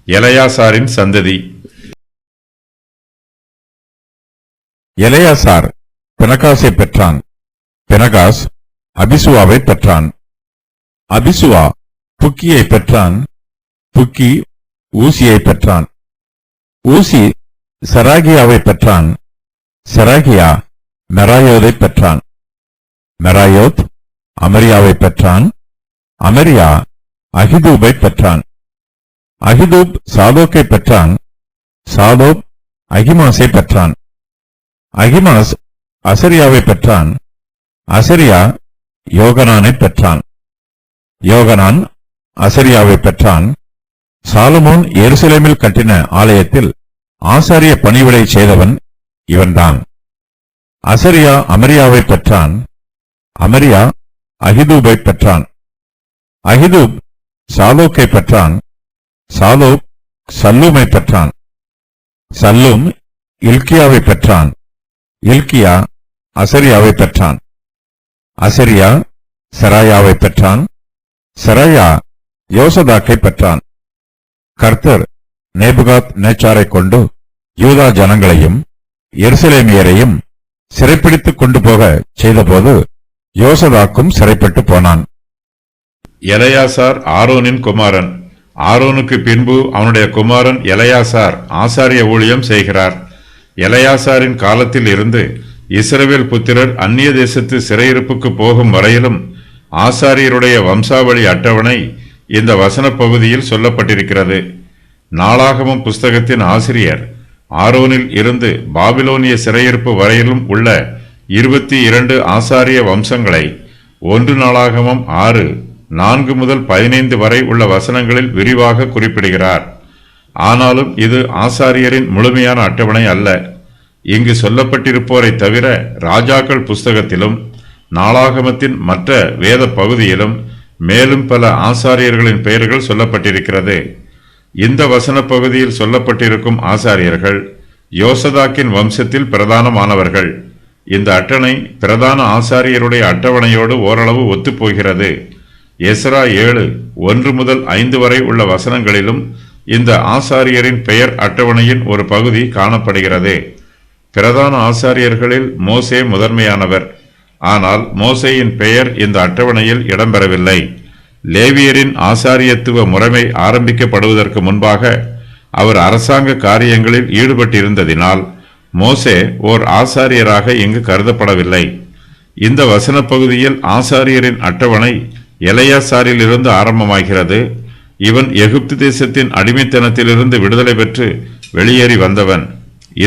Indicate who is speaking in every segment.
Speaker 1: எலெயாசாரின் சந்ததி.
Speaker 2: எலெயாசார் பினகாசை பெற்றான். பினகாஸ் அபிசுவாவை பெற்றான். அபிசுவா புக்கியை பெற்றான். புக்கி ஊசியை பெற்றான். ஊசி செராகியாவை பெற்றான். செராகியா மெராயோதை பெற்றான். மெராயோத் அமரியாவை பெற்றான். அமரியா அகிதூபை பெற்றான். அகிதூப் சாதோக்கை பெற்றான். சாதோக் அகிமாஸை பெற்றான். அகிமாஸ் அசரியாவை பெற்றான். அசரியா யோகனானை பெற்றான். யோகனான் அசரியாவை பெற்றான். சாலமோன் எருசலேமில் கட்டின ஆலயத்தில் ஆசாரிய பணிவிடை செய்தவன் இவன்தான். அசரியா அமரியாவை பெற்றான். அமரியா அகிதூபை பெற்றான். அகிதூப் சாலோக்கை பெற்றான். சாலோக் சல்லூமை பெற்றான். சல்லூம் இல்கியாவை பெற்றான். இல்கியா அசரியாவை பெற்றான். அசரியா செராயாவை பெற்றான். செராயா யோசதாக்கை பெற்றான். கர்த்தர் நேபுகாத் நேச்சாரை கொண்டு யூதா ஜனங்களையும் எருசலேமியரையும் சிறைப்பிடித்துக் கொண்டு போக செய்தபோது யோசதாக்கும் சிறைப்பட்டு போனான்.
Speaker 1: எலெயாசார் ஆரோனின் குமாரன். ஆரோனுக்கு பின்பு அவனுடைய குமாரன் எலெயாசார் ஆசாரிய ஊழியம் செய்கிறார். எலெயாசாரின் காலத்தில் இருந்து இஸ்ரவேல் புத்திரர் அந்நிய தேசத்து சிறையிருப்புக்கு போகும் வரையிலும் ஆசாரியருடைய வம்சாவளி அட்டவணை இந்த வசன பகுதியில் சொல்லப்பட்டிருக்கிறது. நாளாகமம் புஸ்தகத்தின் ஆசிரியர் ஆரோனில் இருந்து பாபிலோனிய சிறையிருப்பு வரையிலும் உள்ள 22 ஆசாரிய வம்சங்களை 1 நாளாகமம் 6:4 முதல் 15 வரை உள்ள வசனங்களில் விரிவாக குறிப்பிடுகிறார். ஆனாலும் இது ஆசாரியரின் முழுமையான அட்டவணை அல்ல. இங்கு சொல்லப்பட்டிருப்போரை தவிர ராஜாக்கள் புஸ்தகத்திலும் நாளாகமத்தின் மற்ற வேத பகுதியிலும் மேலும் பல ஆசாரியர்களின் பெயர்கள் சொல்லப்பட்டிருக்கிறது. இந்த வசன பகுதியில் சொல்லப்பட்டிருக்கும் ஆசாரியர்கள் யோசதாக்கின் வம்சத்தில் பிரதானமானவர்கள். இந்த அட்டணை பிரதான ஆசாரியருடைய அட்டவணையோடு ஓரளவு ஒத்துப்போகிறது. எஸ்ரா 7:1 முதல் 5 வரை உள்ள வசனங்களிலும் இந்த ஆசாரியரின் பெயர் அட்டவணையின் ஒரு பகுதி காணப்படுகிறது. பிரதான ஆசாரியர்களில் மோசே முதன்மையானவர். ஆனால் மோசேயின் பெயர் இந்த அட்டவணையில் இடம்பெறவில்லை. லேவியரின் ஆசாரியத்துவ முறைமை ஆரம்பிக்கப்படுவதற்கு முன்பாக அவர் அரசாங்க காரியங்களில் ஈடுபட்டிருந்ததினால் மோசே ஓர் ஆசாரியராக இங்கு கருதப்படவில்லை. இந்த வசன பகுதியில் ஆசாரியரின் அட்டவணை எலெயாசாரிலிருந்து ஆரம்பமாகிறது. இவன் எகிப்து தேசத்தின் அடிமைத்தனத்திலிருந்து விடுதலை பெற்று வெளியேறி வந்தவன்.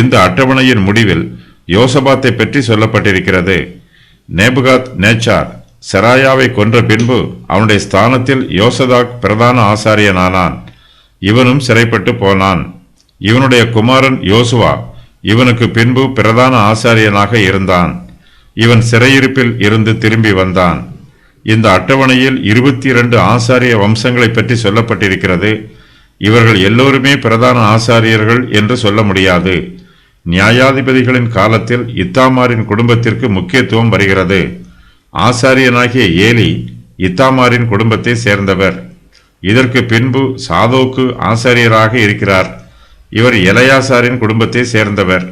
Speaker 1: இந்த அட்டவணையின் முடிவில் யோசபாத்தை பற்றி சொல்லப்பட்டிருக்கிறது. நேபுகாத் நேச்சார் செராயாவை கொன்ற பின்பு அவனுடைய ஸ்தானத்தில் யோசதாக் பிரதான ஆசாரியனானான். இவனும் சிறைப்பட்டு போனான். இவனுடைய குமாரன் யோசுவா இவனுக்கு பின்பு பிரதான ஆசாரியனாக இருந்தான். இவன் சிறையிருப்பில் இருந்து திரும்பி வந்தான். இந்த அட்டவணையில் 22 ஆசாரிய வம்சங்களை பற்றி சொல்லப்பட்டிருக்கிறது. இவர்கள் எல்லோருமே பிரதான ஆசாரியர்கள் என்று சொல்ல முடியாது. நியாயாதிபதிகளின் காலத்தில் இத்தாமாரின் குடும்பத்திற்கு முக்கியத்துவம் வருகிறது. ஆசாரியனாகிய ஏலி இத்தாமாரின் குடும்பத்தை சேர்ந்தவர். இதற்கு பின்பு சாதோக்கு ஆசாரியராக இருக்கிறார். இவர் எலெயாசாரின் குடும்பத்தை சேர்ந்தவர்.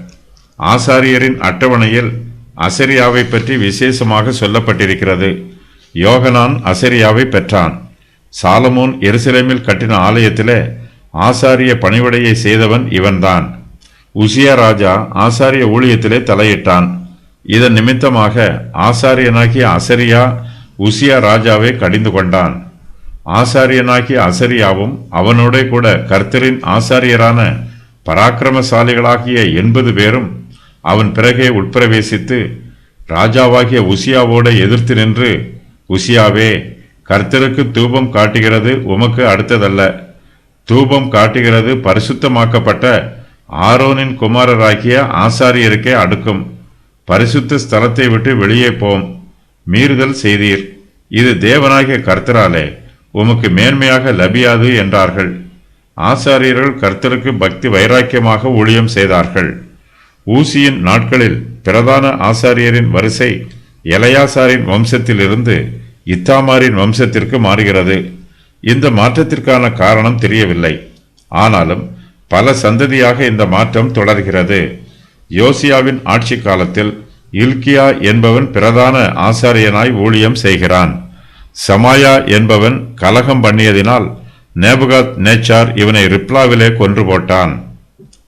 Speaker 1: ஆசாரியரின் அட்டவணையில் அசரியாவை பற்றி விசேஷமாக சொல்லப்பட்டிருக்கிறது. யோகனான் அசரியாவை பெற்றான். சாலமோன் எருசலேமில் கட்டின ஆலயத்திலே ஆசாரிய பணிவிடையை செய்தவன் இவன்தான். உசியா ராஜா ஆசாரிய ஊழியத்திலே தலையிட்டான். இதன் நிமித்தமாக ஆசாரியனாகிய அசரியா உசியா ராஜாவை கடிந்து கொண்டான். ஆசாரியனாகிய அசரியாவும் அவனோட கூட கர்த்தரின் ஆசாரியரான பராக்கிரமசாலிகளாகிய 80 பேரும் அவன் பிறகே உட்பிரவேசித்து ராஜாவாகிய உசியாவோடு எதிர்த்து நின்று, உசியாவே, கர்த்தருக்கு தூபம் காட்டுகிறது உமக்கு அடுத்ததல்ல. தூபம் காட்டுகிறது பரிசுத்தமாக்கப்பட்ட ஆரோனின் குமாரராகிய ஆசாரியருக்கே அடுக்கும். பரிசுத்த ஸ்தலத்தை விட்டு வெளியே போம். மீறுதல் செய்தீர். இது தேவனாகிய கர்த்தராலே உமக்கு மேன்மையாக லபியாது என்றார்கள். ஆசாரியர்கள் கர்த்தருக்கு பக்தி வைராக்கியமாக ஊழியம் செய்தார்கள். ஊசியின் நாட்களில் பிரதான ஆசாரியரின் வரிசை எலெயாசாரின் வம்சத்திலிருந்து இத்தாமாரின் வம்சத்திற்கு மாறுகிறது. இந்த மாற்றத்திற்கான காரணம் தெரியவில்லை. ஆனாலும் பல சந்ததியாக இந்த மாற்றம் தொடர்கிறது. யோசியாவின் ஆட்சி காலத்தில் இல்கியா என்பவன் பிரதான ஆசாரியனாய் ஊழியம் செய்கிறான். சமாயா என்பவன் கலகம் பண்ணியதினால் நேபுகாத் நேச்சார் இவனை ரிப்லாவிலே கொன்று போட்டான்.